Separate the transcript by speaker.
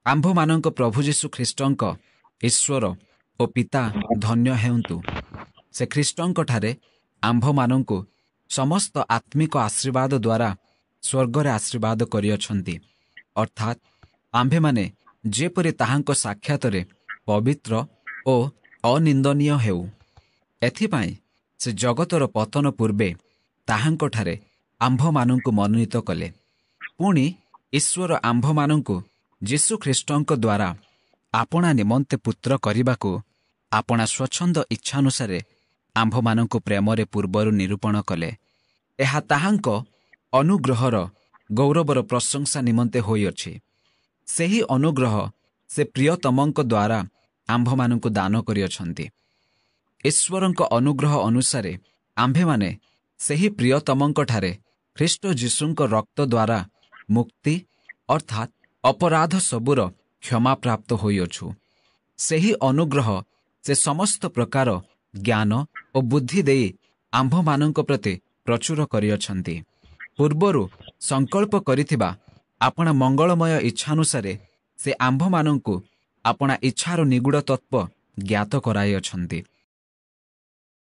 Speaker 1: ଆମ୍ଭମାନଙ୍କ ପ୍ରଭୁ ଯୀଶୁ ଖ୍ରୀଷ୍ଟଙ୍କ ଈଶ୍ୱର ଓ ପିତା ଧନ୍ୟ ହେଉନ୍ତୁ। ସେ ଖ୍ରୀଷ୍ଟଙ୍କଠାରେ ଆମ୍ଭମାନଙ୍କୁ ସମସ୍ତ ଆତ୍ମିକ ଆଶୀର୍ବାଦ ଦ୍ୱାରା ସ୍ୱର୍ଗରେ ଆଶୀର୍ବାଦ କରିଅଛନ୍ତି, ଅର୍ଥାତ୍ ଆମ୍ଭେମାନେ ଯେପରି ତାହାଙ୍କ ସାକ୍ଷାତରେ ପବିତ୍ର ଓ ଅନିନ୍ଦନୀୟ ହେଉ। ଏଥିପାଇଁ ସେ ଜଗତର ପତନ ପୂର୍ବେ ତାହାଙ୍କଠାରେ ଆମ୍ଭମାନଙ୍କୁ ମନୋନୀତ କଲେ। ପୁଣି ଈଶ୍ୱର ଆମ୍ଭମାନଙ୍କୁ ଯୀଶୁଖ୍ରୀଷ୍ଟଙ୍କ ଦ୍ୱାରା ଆପଣା ନିମନ୍ତେ ପୁତ୍ର କରିବାକୁ ଆପଣା ସ୍ୱଚ୍ଛନ୍ଦ ଇଚ୍ଛାନୁସାରେ ଆମ୍ଭମାନଙ୍କୁ ପ୍ରେମରେ ପୂର୍ବରୁ ନିରୂପଣ କଲେ। ଏହା ତାହାଙ୍କ ଅନୁଗ୍ରହର ଗୌରବର ପ୍ରଶଂସା ନିମନ୍ତେ ହୋଇଅଛି। ସେହି ଅନୁଗ୍ରହ ସେ ପ୍ରିୟତମଙ୍କ ଦ୍ୱାରା ଆମ୍ଭମାନଙ୍କୁ ଦାନ କରିଅଛନ୍ତି। ଈଶ୍ୱରଙ୍କ ଅନୁଗ୍ରହ ଅନୁସାରେ ଆମ୍ଭେମାନେ ସେହି ପ୍ରିୟତମଙ୍କଠାରେ ଖ୍ରୀଷ୍ଟ ଯୀଶୁଙ୍କ ରକ୍ତ ଦ୍ୱାରା ମୁକ୍ତି ଅର୍ଥାତ୍ ଅପରାଧ ସବୁର କ୍ଷମାପ୍ରାପ୍ତ ହୋଇଅଛୁ। ସେହି ଅନୁଗ୍ରହ ସେ ସମସ୍ତ ପ୍ରକାର ଜ୍ଞାନ ଓ ବୁଦ୍ଧି ଦେଇ ଆମ୍ଭମାନଙ୍କ ପ୍ରତି ପ୍ରଚୁର କରିଅଛନ୍ତି। ପୂର୍ବରୁ ସଂକଳ୍ପ କରିଥିବା ଆପଣା ମଙ୍ଗଳମୟ ଇଚ୍ଛାନୁସାରେ ସେ ଆମ୍ଭମାନଙ୍କୁ ଆପଣା ଇଚ୍ଛାର ନିଗୁଢ଼ ତତ୍ତ୍ୱ ଜ୍ଞାତ କରାଇଅଛନ୍ତି।